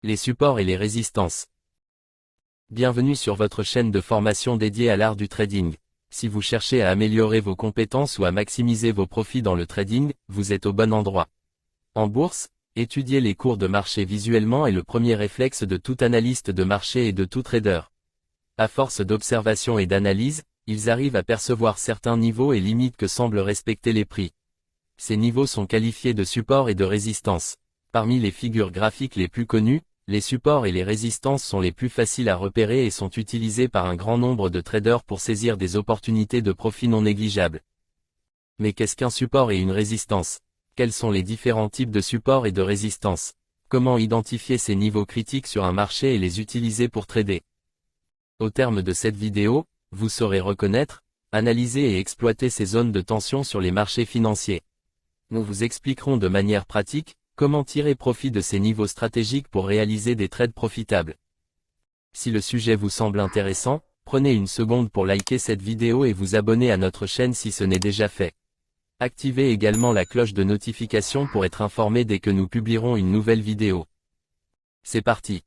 Les supports et les résistances. Bienvenue sur votre chaîne de formation dédiée à l'art du trading. Si vous cherchez à améliorer vos compétences ou à maximiser vos profits dans le trading, vous êtes au bon endroit. En bourse, étudier les cours de marché visuellement est le premier réflexe de tout analyste de marché et de tout trader. À force d'observation et d'analyse, ils arrivent à percevoir certains niveaux et limites que semblent respecter les prix. Ces niveaux sont qualifiés de supports et de résistances. Parmi les figures graphiques les plus connues, les supports et les résistances sont les plus faciles à repérer et sont utilisés par un grand nombre de traders pour saisir des opportunités de profit non négligeables. Mais qu'est-ce qu'un support et une résistance? Quels sont les différents types de supports et de résistances? Comment identifier ces niveaux critiques sur un marché et les utiliser pour trader? Au terme de cette vidéo, vous saurez reconnaître, analyser et exploiter ces zones de tension sur les marchés financiers. Nous vous expliquerons de manière pratique, comment tirer profit de ces niveaux stratégiques pour réaliser des trades profitables. Si le sujet vous semble intéressant, prenez une seconde pour liker cette vidéo et vous abonner à notre chaîne si ce n'est déjà fait. Activez également la cloche de notification pour être informé dès que nous publierons une nouvelle vidéo. C'est parti.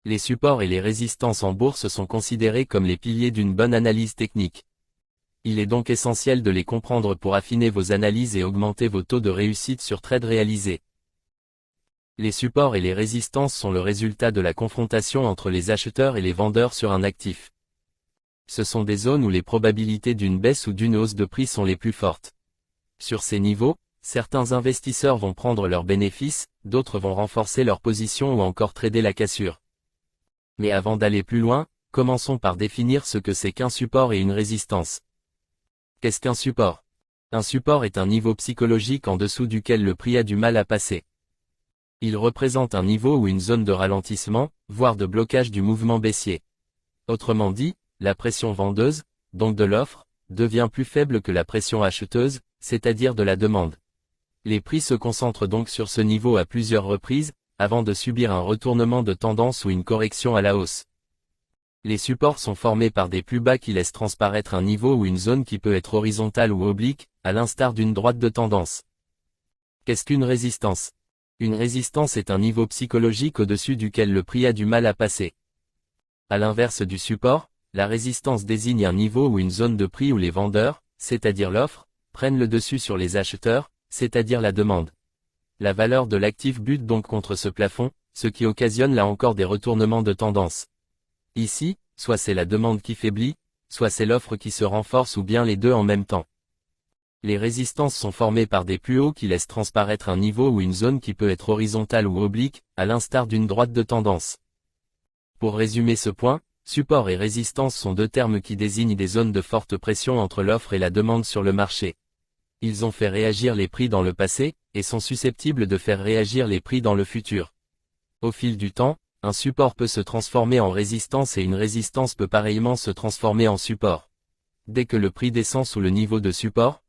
Les supports et les résistances en bourse sont considérés comme les piliers d'une bonne analyse technique. Il est donc essentiel de les comprendre pour affiner vos analyses et augmenter vos taux de réussite sur trades réalisés. Les supports et les résistances sont le résultat de la confrontation entre les acheteurs et les vendeurs sur un actif. Ce sont des zones où les probabilités d'une baisse ou d'une hausse de prix sont les plus fortes. Sur ces niveaux, certains investisseurs vont prendre leurs bénéfices, d'autres vont renforcer leur position ou encore trader la cassure. Mais avant d'aller plus loin, commençons par définir ce que c'est qu'un support et une résistance. Qu'est-ce qu'un support? Un support est un niveau psychologique en dessous duquel le prix a du mal à passer. Il représente un niveau ou une zone de ralentissement, voire de blocage du mouvement baissier. Autrement dit, la pression vendeuse, donc de l'offre, devient plus faible que la pression acheteuse, c'est-à-dire de la demande. Les prix se concentrent donc sur ce niveau à plusieurs reprises, avant de subir un retournement de tendance ou une correction à la hausse. Les supports sont formés par des plus bas qui laissent transparaître un niveau ou une zone qui peut être horizontale ou oblique, à l'instar d'une droite de tendance. Qu'est-ce qu'une résistance? Une résistance est un niveau psychologique au-dessus duquel le prix a du mal à passer. À l'inverse du support, la résistance désigne un niveau ou une zone de prix où les vendeurs, c'est-à-dire l'offre, prennent le dessus sur les acheteurs, c'est-à-dire la demande. La valeur de l'actif bute donc contre ce plafond, ce qui occasionne là encore des retournements de tendance. Ici, soit c'est la demande qui faiblit, soit c'est l'offre qui se renforce ou bien les deux en même temps. Les résistances sont formées par des plus hauts qui laissent transparaître un niveau ou une zone qui peut être horizontale ou oblique, à l'instar d'une droite de tendance. Pour résumer ce point, support et résistance sont deux termes qui désignent des zones de forte pression entre l'offre et la demande sur le marché. Ils ont fait réagir les prix dans le passé, et sont susceptibles de faire réagir les prix dans le futur. Au fil du temps, un support peut se transformer en résistance et une résistance peut pareillement se transformer en support. Dès que le prix descend sous le niveau de support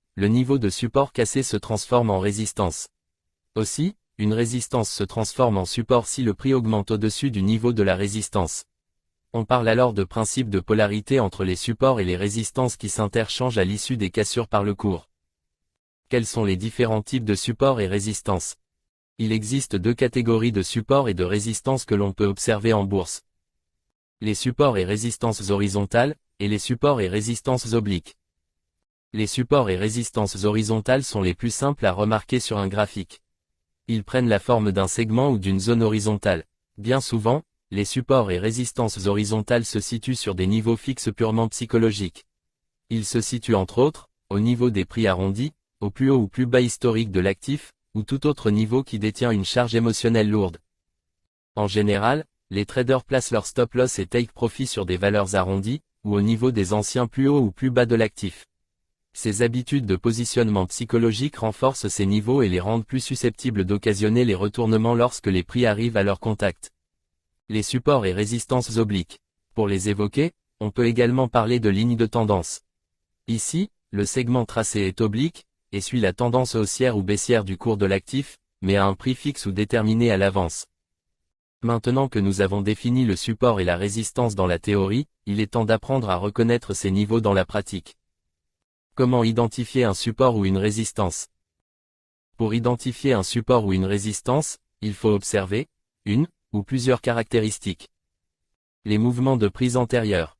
cassé se transforme en résistance. Aussi, une résistance se transforme en support si le prix augmente au-dessus du niveau de la résistance. On parle alors de principe de polarité entre les supports et les résistances qui s'interchangent à l'issue des cassures par le cours. Quels sont les différents types de supports et résistances? Il existe deux catégories de supports et de résistances que l'on peut observer en bourse. Les supports et résistances horizontales, et les supports et résistances obliques. Les supports et résistances horizontales sont les plus simples à remarquer sur un graphique. Ils prennent la forme d'un segment ou d'une zone horizontale. Bien souvent, les supports et résistances horizontales se situent sur des niveaux fixes purement psychologiques. Ils se situent entre autres, au niveau des prix arrondis, au plus haut ou plus bas historique de l'actif, ou tout autre niveau qui détient une charge émotionnelle lourde. En général, les traders placent leur stop-loss et take profit sur des valeurs arrondies, ou au niveau des anciens plus hauts ou plus bas de l'actif. Ces habitudes de positionnement psychologique renforcent ces niveaux et les rendent plus susceptibles d'occasionner les retournements lorsque les prix arrivent à leur contact. Les supports et résistances obliques. Pour les évoquer, on peut également parler de ligne de tendance. Ici, le segment tracé est oblique, et suit la tendance haussière ou baissière du cours de l'actif, mais à un prix fixe ou déterminé à l'avance. Maintenant que nous avons défini le support et la résistance dans la théorie, il est temps d'apprendre à reconnaître ces niveaux dans la pratique. Comment identifier un support ou une résistance? Pour identifier un support ou une résistance, il faut observer une ou plusieurs caractéristiques. Les mouvements de prise antérieurs.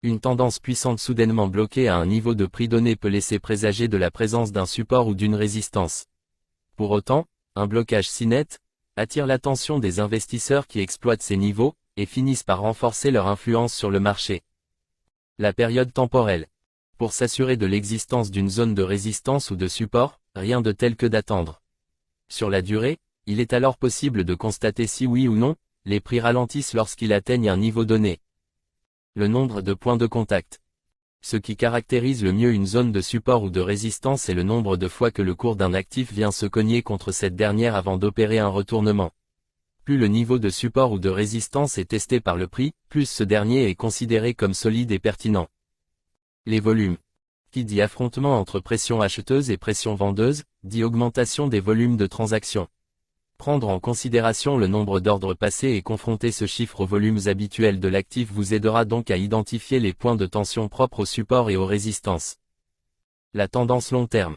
Une tendance puissante soudainement bloquée à un niveau de prix donné peut laisser présager de la présence d'un support ou d'une résistance. Pour autant, un blocage si net attire l'attention des investisseurs qui exploitent ces niveaux et finissent par renforcer leur influence sur le marché. La période temporelle. Pour s'assurer de l'existence d'une zone de résistance ou de support, rien de tel que d'attendre. Sur la durée, il est alors possible de constater si oui ou non, les prix ralentissent lorsqu'ils atteignent un niveau donné. Le nombre de points de contact. Ce qui caractérise le mieux une zone de support ou de résistance est le nombre de fois que le cours d'un actif vient se cogner contre cette dernière avant d'opérer un retournement. Plus le niveau de support ou de résistance est testé par le prix, plus ce dernier est considéré comme solide et pertinent. Les volumes. Qui dit affrontement entre pression acheteuse et pression vendeuse, dit augmentation des volumes de transactions. Prendre en considération le nombre d'ordres passés et confronter ce chiffre aux volumes habituels de l'actif vous aidera donc à identifier les points de tension propres au support et aux résistances. La tendance long terme.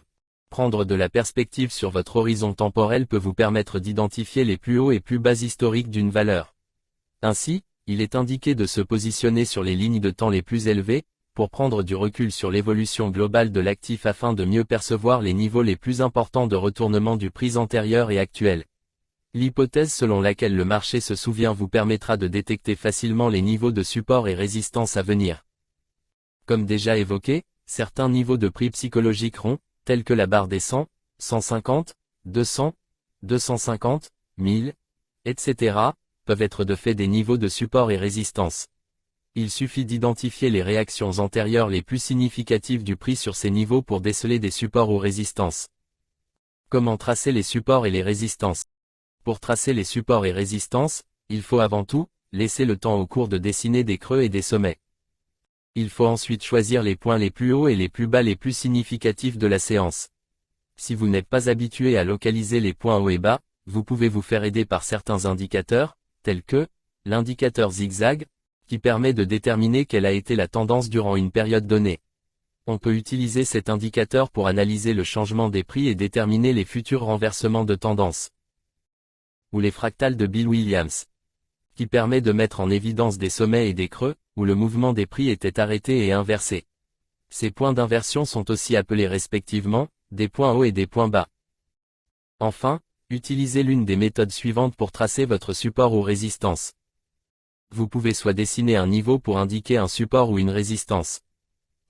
Prendre de la perspective sur votre horizon temporel peut vous permettre d'identifier les plus hauts et plus bas historiques d'une valeur. Ainsi, il est indiqué de se positionner sur les lignes de temps les plus élevées, pour prendre du recul sur l'évolution globale de l'actif afin de mieux percevoir les niveaux les plus importants de retournement du prix antérieur et actuel. L'hypothèse selon laquelle le marché se souvient vous permettra de détecter facilement les niveaux de support et résistance à venir. Comme déjà évoqué, certains niveaux de prix psychologiques ronds, tels que la barre des 100, 150, 200, 250, 1000, etc., peuvent être de fait des niveaux de support et résistance. Il suffit d'identifier les réactions antérieures les plus significatives du prix sur ces niveaux pour déceler des supports ou résistances. Comment tracer les supports et les résistances? Pour tracer les supports et résistances, il faut avant tout, laisser le temps au cours de dessiner des creux et des sommets. Il faut ensuite choisir les points les plus hauts et les plus bas les plus significatifs de la séance. Si vous n'êtes pas habitué à localiser les points hauts et bas, vous pouvez vous faire aider par certains indicateurs, tels que l'indicateur zigzag, qui permet de déterminer quelle a été la tendance durant une période donnée. On peut utiliser cet indicateur pour analyser le changement des prix et déterminer les futurs renversements de tendance. Ou les fractales de Bill Williams, qui permet de mettre en évidence des sommets et des creux, où le mouvement des prix était arrêté et inversé. Ces points d'inversion sont aussi appelés respectivement, des points hauts et des points bas. Enfin, utilisez l'une des méthodes suivantes pour tracer votre support ou résistance. Vous pouvez soit dessiner un niveau pour indiquer un support ou une résistance.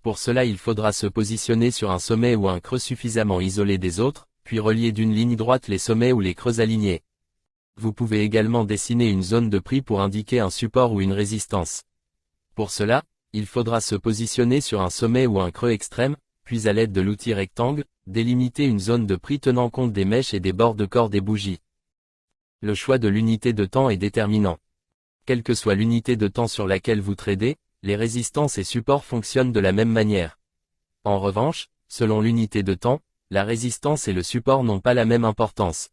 Pour cela il faudra se positionner sur un sommet ou un creux suffisamment isolé des autres, puis relier d'une ligne droite les sommets ou les creux alignés. Vous pouvez également dessiner une zone de prix pour indiquer un support ou une résistance. Pour cela, il faudra se positionner sur un sommet ou un creux extrême, puis à l'aide de l'outil rectangle, délimiter une zone de prix tenant compte des mèches et des bords de corps des bougies. Le choix de l'unité de temps est déterminant. Quelle que soit l'unité de temps sur laquelle vous tradez, les résistances et supports fonctionnent de la même manière. En revanche, selon l'unité de temps, la résistance et le support n'ont pas la même importance.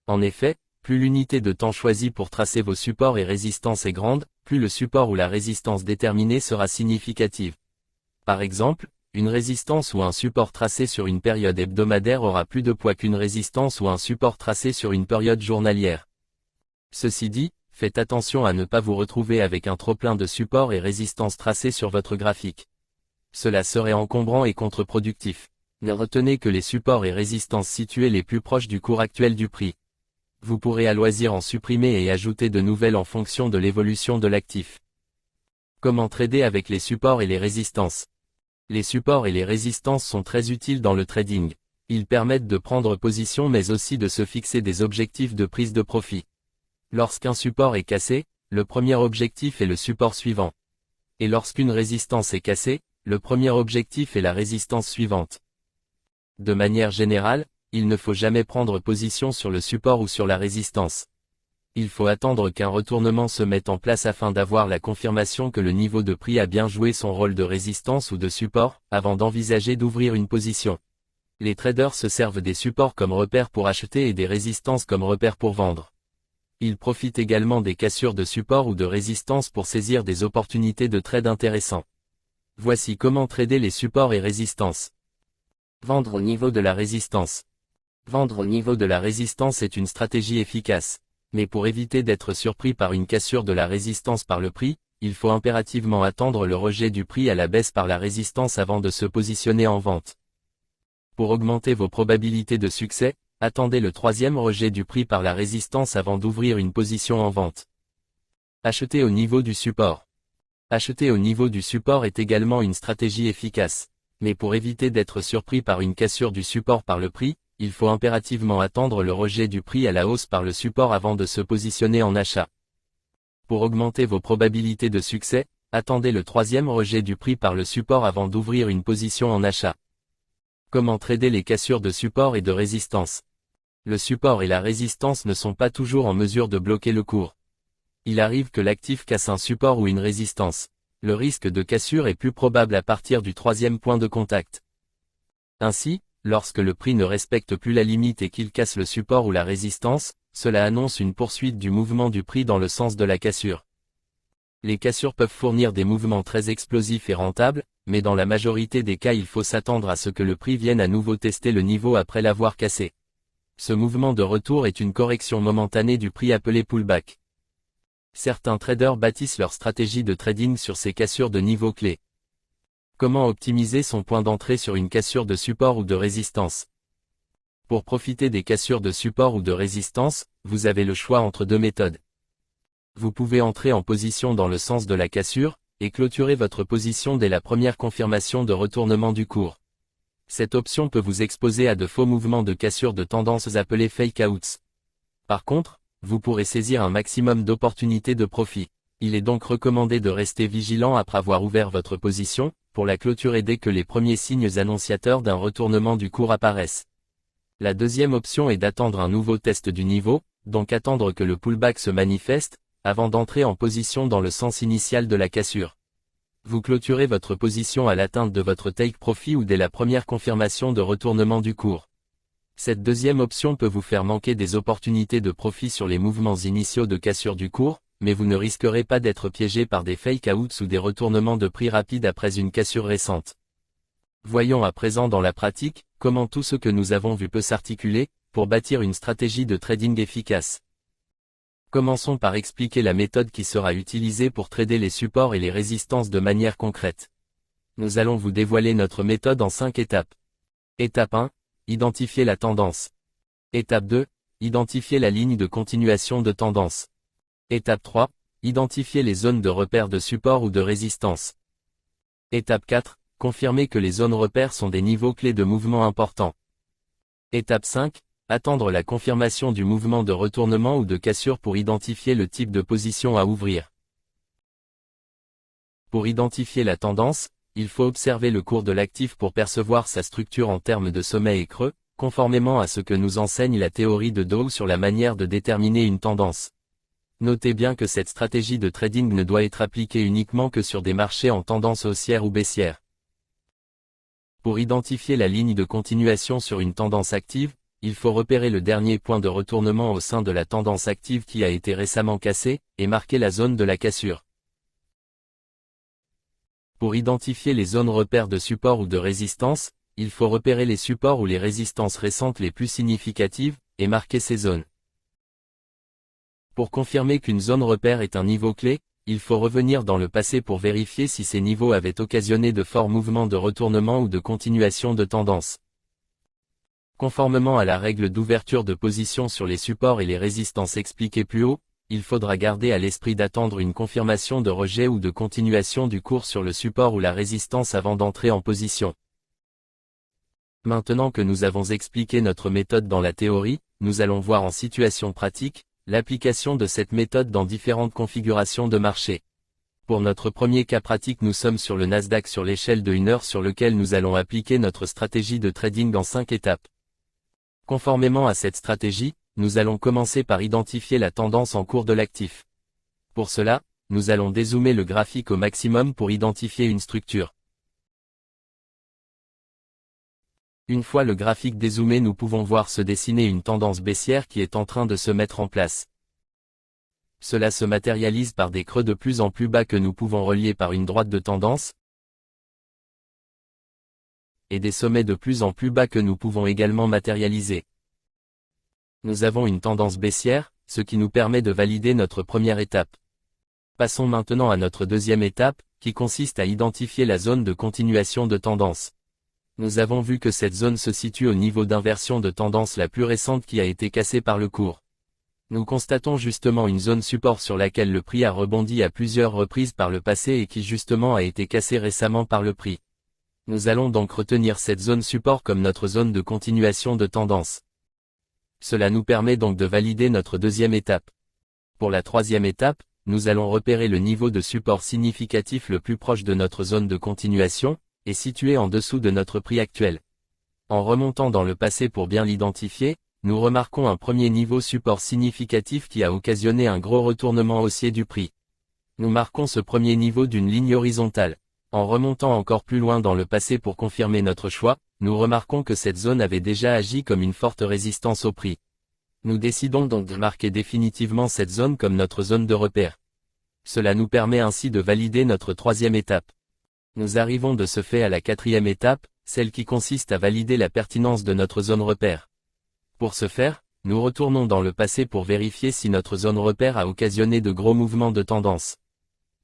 En effet, plus l'unité de temps choisie pour tracer vos supports et résistances est grande, plus le support ou la résistance déterminée sera significative. Par exemple, une résistance ou un support tracé sur une période hebdomadaire aura plus de poids qu'une résistance ou un support tracé sur une période journalière. Ceci dit, faites attention à ne pas vous retrouver avec un trop-plein de supports et résistances tracés sur votre graphique. Cela serait encombrant et contre-productif. Ne retenez que les supports et résistances situés les plus proches du cours actuel du prix. Vous pourrez à loisir en supprimer et ajouter de nouvelles en fonction de l'évolution de l'actif. Comment trader avec les supports et les résistances? Les supports et les résistances sont très utiles dans le trading. Ils permettent de prendre position mais aussi de se fixer des objectifs de prise de profit. Lorsqu'un support est cassé, le premier objectif est le support suivant. Et lorsqu'une résistance est cassée, le premier objectif est la résistance suivante. De manière générale, il ne faut jamais prendre position sur le support ou sur la résistance. Il faut attendre qu'un retournement se mette en place afin d'avoir la confirmation que le niveau de prix a bien joué son rôle de résistance ou de support, avant d'envisager d'ouvrir une position. Les traders se servent des supports comme repères pour acheter et des résistances comme repères pour vendre. Ils profitent également des cassures de support ou de résistance pour saisir des opportunités de trade intéressants. Voici comment trader les supports et résistances. Vendre au niveau de la résistance. Vendre au niveau de la résistance est une stratégie efficace. Mais pour éviter d'être surpris par une cassure de la résistance par le prix, il faut impérativement attendre le rejet du prix à la baisse par la résistance avant de se positionner en vente. Pour augmenter vos probabilités de succès, attendez le troisième rejet du prix par la résistance avant d'ouvrir une position en vente. Acheter au niveau du support. Acheter au niveau du support est également une stratégie efficace. Mais pour éviter d'être surpris par une cassure du support par le prix, il faut impérativement attendre le rejet du prix à la hausse par le support avant de se positionner en achat. Pour augmenter vos probabilités de succès, attendez le troisième rejet du prix par le support avant d'ouvrir une position en achat. Comment trader les cassures de support et de résistance? Le support et la résistance ne sont pas toujours en mesure de bloquer le cours. Il arrive que l'actif casse un support ou une résistance. Le risque de cassure est plus probable à partir du troisième point de contact. Ainsi, lorsque le prix ne respecte plus la limite et qu'il casse le support ou la résistance, cela annonce une poursuite du mouvement du prix dans le sens de la cassure. Les cassures peuvent fournir des mouvements très explosifs et rentables, mais dans la majorité des cas il faut s'attendre à ce que le prix vienne à nouveau tester le niveau après l'avoir cassé. Ce mouvement de retour est une correction momentanée du prix appelé pullback. Certains traders bâtissent leur stratégie de trading sur ces cassures de niveau clé. Comment optimiser son point d'entrée sur une cassure de support ou de résistance? Pour profiter des cassures de support ou de résistance, vous avez le choix entre deux méthodes. Vous pouvez entrer en position dans le sens de la cassure, et clôturer votre position dès la première confirmation de retournement du cours. Cette option peut vous exposer à de faux mouvements de cassure de tendance appelés fake-outs. Par contre, vous pourrez saisir un maximum d'opportunités de profit. Il est donc recommandé de rester vigilant après avoir ouvert votre position, pour la clôturer dès que les premiers signes annonciateurs d'un retournement du cours apparaissent. La deuxième option est d'attendre un nouveau test du niveau, donc attendre que le pullback se manifeste, avant d'entrer en position dans le sens initial de la cassure. Vous clôturez votre position à l'atteinte de votre take profit ou dès la première confirmation de retournement du cours. Cette deuxième option peut vous faire manquer des opportunités de profit sur les mouvements initiaux de cassure du cours, mais vous ne risquerez pas d'être piégé par des fake-outs ou des retournements de prix rapides après une cassure récente. Voyons à présent dans la pratique, comment tout ce que nous avons vu peut s'articuler, pour bâtir une stratégie de trading efficace. Commençons par expliquer la méthode qui sera utilisée pour trader les supports et les résistances de manière concrète. Nous allons vous dévoiler notre méthode en 5 étapes. Étape 1. Identifier la tendance. Étape 2. Identifier la ligne de continuation de tendance. Étape 3. Identifier les zones de repère de support ou de résistance. Étape 4. Confirmer que les zones repères sont des niveaux clés de mouvement importants. Étape 5. Attendre la confirmation du mouvement de retournement ou de cassure pour identifier le type de position à ouvrir. Pour identifier la tendance, il faut observer le cours de l'actif pour percevoir sa structure en termes de sommet et creux, conformément à ce que nous enseigne la théorie de Dow sur la manière de déterminer une tendance. Notez bien que cette stratégie de trading ne doit être appliquée uniquement que sur des marchés en tendance haussière ou baissière. Pour identifier la ligne de continuation sur une tendance active, il faut repérer le dernier point de retournement au sein de la tendance active qui a été récemment cassé, et marquer la zone de la cassure. Pour identifier les zones repères de support ou de résistance, il faut repérer les supports ou les résistances récentes les plus significatives, et marquer ces zones. Pour confirmer qu'une zone repère est un niveau clé, il faut revenir dans le passé pour vérifier si ces niveaux avaient occasionné de forts mouvements de retournement ou de continuation de tendance. Conformément à la règle d'ouverture de position sur les supports et les résistances expliquées plus haut, il faudra garder à l'esprit d'attendre une confirmation de rejet ou de continuation du cours sur le support ou la résistance avant d'entrer en position. Maintenant que nous avons expliqué notre méthode dans la théorie, nous allons voir en situation pratique, l'application de cette méthode dans différentes configurations de marché. Pour notre premier cas pratique, nous sommes sur le Nasdaq sur l'échelle de 1 heure sur lequel nous allons appliquer notre stratégie de trading en 5 étapes. Conformément à cette stratégie, nous allons commencer par identifier la tendance en cours de l'actif. Pour cela, nous allons dézoomer le graphique au maximum pour identifier une structure. Une fois le graphique dézoomé, nous pouvons voir se dessiner une tendance baissière qui est en train de se mettre en place. Cela se matérialise par des creux de plus en plus bas que nous pouvons relier par une droite de tendance, et des sommets de plus en plus bas que nous pouvons également matérialiser. Nous avons une tendance baissière, ce qui nous permet de valider notre première étape. Passons maintenant à notre deuxième étape, qui consiste à identifier la zone de continuation de tendance. Nous avons vu que cette zone se situe au niveau d'inversion de tendance la plus récente qui a été cassée par le cours. Nous constatons justement une zone support sur laquelle le prix a rebondi à plusieurs reprises par le passé et qui justement a été cassée récemment par le prix. Nous allons donc retenir cette zone support comme notre zone de continuation de tendance. Cela nous permet donc de valider notre deuxième étape. Pour la troisième étape, nous allons repérer le niveau de support significatif le plus proche de notre zone de continuation, et situé en dessous de notre prix actuel. En remontant dans le passé pour bien l'identifier, nous remarquons un premier niveau support significatif qui a occasionné un gros retournement haussier du prix. Nous marquons ce premier niveau d'une ligne horizontale. En remontant encore plus loin dans le passé pour confirmer notre choix, nous remarquons que cette zone avait déjà agi comme une forte résistance au prix. Nous décidons donc de marquer définitivement cette zone comme notre zone de repère. Cela nous permet ainsi de valider notre troisième étape. Nous arrivons de ce fait à la quatrième étape, celle qui consiste à valider la pertinence de notre zone repère. Pour ce faire, nous retournons dans le passé pour vérifier si notre zone repère a occasionné de gros mouvements de tendance.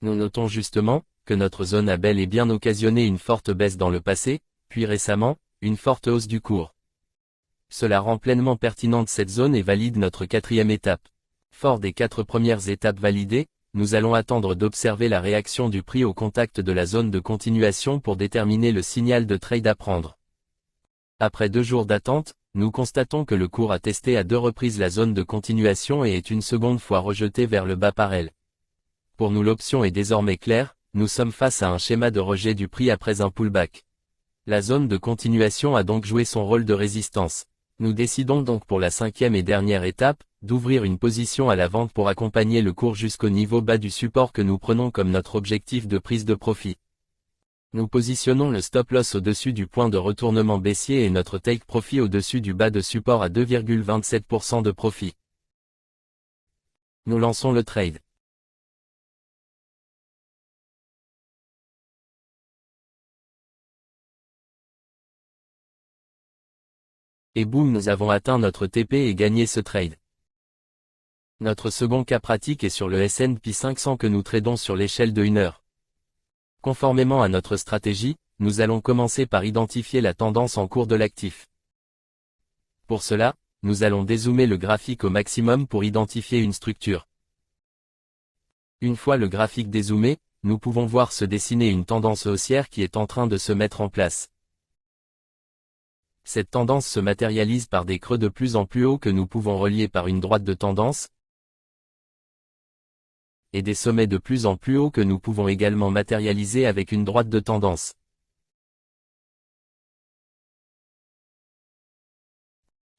Nous notons justement que notre zone a bel et bien occasionné une forte baisse dans le passé, puis récemment, une forte hausse du cours. Cela rend pleinement pertinente cette zone et valide notre quatrième étape. Fort des 4 premières étapes validées, nous allons attendre d'observer la réaction du prix au contact de la zone de continuation pour déterminer le signal de trade à prendre. Après 2 jours d'attente, nous constatons que le cours a testé à 2 reprises la zone de continuation et est une seconde fois rejeté vers le bas par elle. Pour nous, l'option est désormais claire, nous sommes face à un schéma de rejet du prix après un pullback. La zone de continuation a donc joué son rôle de résistance. Nous décidons donc pour la 5e et dernière étape, d'ouvrir une position à la vente pour accompagner le cours jusqu'au niveau bas du support que nous prenons comme notre objectif de prise de profit. Nous positionnons le stop loss au-dessus du point de retournement baissier et notre take profit au-dessus du bas de support à 2,27% de profit. Nous lançons le trade. Et boum, nous avons atteint notre TP et gagné ce trade. Notre second cas pratique est sur le S&P 500 que nous tradons sur l'échelle de 1 heure. Conformément à notre stratégie, nous allons commencer par identifier la tendance en cours de l'actif. Pour cela, nous allons dézoomer le graphique au maximum pour identifier une structure. Une fois le graphique dézoomé, nous pouvons voir se dessiner une tendance haussière qui est en train de se mettre en place. Cette tendance se matérialise par des creux de plus en plus hauts que nous pouvons relier par une droite de tendance, et des sommets de plus en plus hauts que nous pouvons également matérialiser avec une droite de tendance.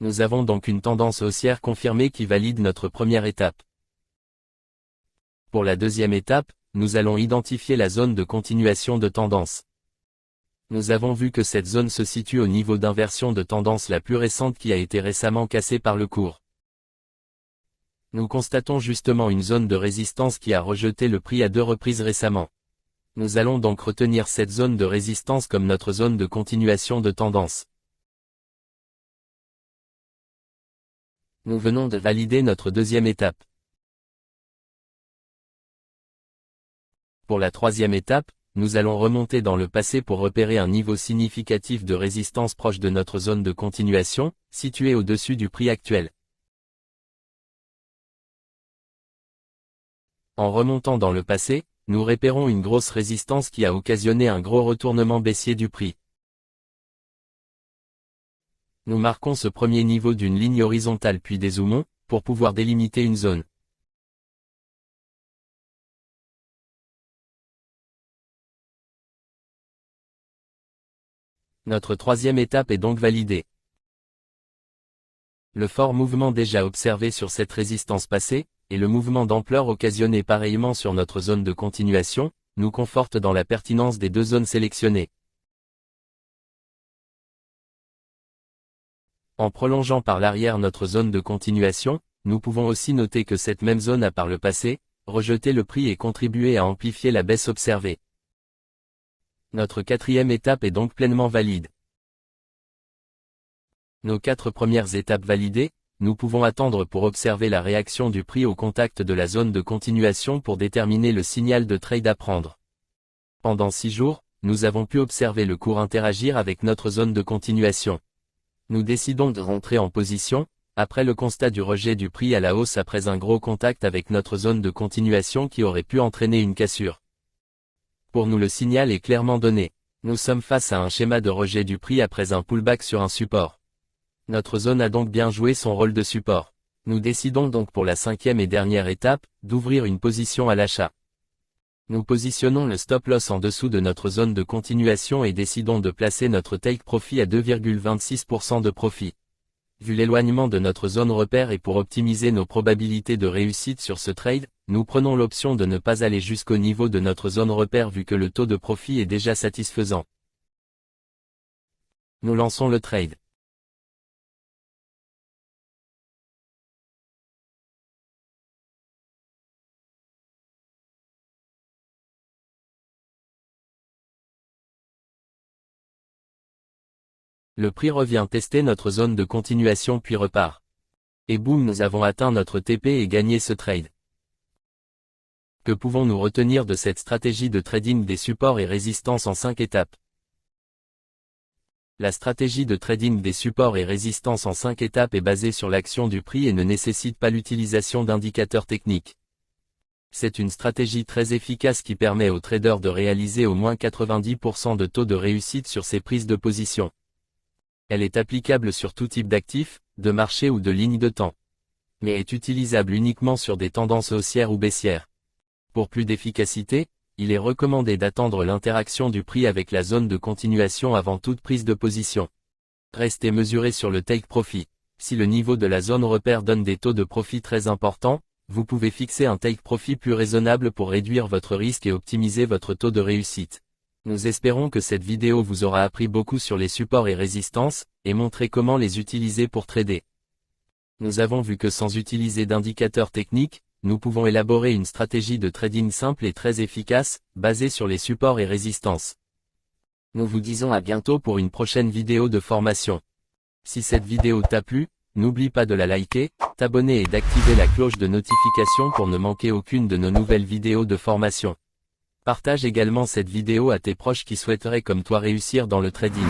Nous avons donc une tendance haussière confirmée qui valide notre première étape. Pour la deuxième étape, nous allons identifier la zone de continuation de tendance. Nous avons vu que cette zone se situe au niveau d'inversion de tendance la plus récente qui a été récemment cassée par le cours. Nous constatons justement une zone de résistance qui a rejeté le prix à 2 reprises récemment. Nous allons donc retenir cette zone de résistance comme notre zone de continuation de tendance. Nous venons de valider notre deuxième étape. Pour la troisième étape, nous allons remonter dans le passé pour repérer un niveau significatif de résistance proche de notre zone de continuation, située au-dessus du prix actuel. En remontant dans le passé, nous repérons une grosse résistance qui a occasionné un gros retournement baissier du prix. Nous marquons ce premier niveau d'une ligne horizontale puis dézoomons, pour pouvoir délimiter une zone. Notre troisième étape est donc validée. Le fort mouvement déjà observé sur cette résistance passée, et le mouvement d'ampleur occasionné pareillement sur notre zone de continuation, nous confortent dans la pertinence des deux zones sélectionnées. En prolongeant par l'arrière notre zone de continuation, nous pouvons aussi noter que cette même zone a par le passé, rejeté le prix et contribué à amplifier la baisse observée. Notre quatrième étape est donc pleinement valide. Nos 4 premières étapes validées, nous pouvons attendre pour observer la réaction du prix au contact de la zone de continuation pour déterminer le signal de trade à prendre. Pendant 6 jours, nous avons pu observer le cours interagir avec notre zone de continuation. Nous décidons de rentrer en position, après le constat du rejet du prix à la hausse après un gros contact avec notre zone de continuation qui aurait pu entraîner une cassure. Pour nous le signal est clairement donné. Nous sommes face à un schéma de rejet du prix après un pullback sur un support. Notre zone a donc bien joué son rôle de support. Nous décidons donc pour la 5e et dernière étape, d'ouvrir une position à l'achat. Nous positionnons le stop loss en dessous de notre zone de continuation et décidons de placer notre take profit à 2,26% de profit. Vu l'éloignement de notre zone repère et pour optimiser nos probabilités de réussite sur ce trade, nous prenons l'option de ne pas aller jusqu'au niveau de notre zone repère vu que le taux de profit est déjà satisfaisant. Nous lançons le trade. Le prix revient tester notre zone de continuation puis repart. Et boum, nous avons atteint notre TP et gagné ce trade. Que pouvons-nous retenir de cette stratégie de trading des supports et résistances en 5 étapes? La stratégie de trading des supports et résistances en 5 étapes est basée sur l'action du prix et ne nécessite pas l'utilisation d'indicateurs techniques. C'est une stratégie très efficace qui permet aux traders de réaliser au moins 90% de taux de réussite sur ses prises de position. Elle est applicable sur tout type d'actifs, de marché ou de ligne de temps. Mais est utilisable uniquement sur des tendances haussières ou baissières. Pour plus d'efficacité, il est recommandé d'attendre l'interaction du prix avec la zone de continuation avant toute prise de position. Restez mesuré sur le take profit. Si le niveau de la zone repère donne des taux de profit très importants, vous pouvez fixer un take profit plus raisonnable pour réduire votre risque et optimiser votre taux de réussite. Nous espérons que cette vidéo vous aura appris beaucoup sur les supports et résistances, et montré comment les utiliser pour trader. Nous avons vu que sans utiliser d'indicateurs techniques, nous pouvons élaborer une stratégie de trading simple et très efficace, basée sur les supports et résistances. Nous vous disons à bientôt pour une prochaine vidéo de formation. Si cette vidéo t'a plu, n'oublie pas de la liker, t'abonner et d'activer la cloche de notification pour ne manquer aucune de nos nouvelles vidéos de formation. Partage également cette vidéo à tes proches qui souhaiteraient comme toi réussir dans le trading.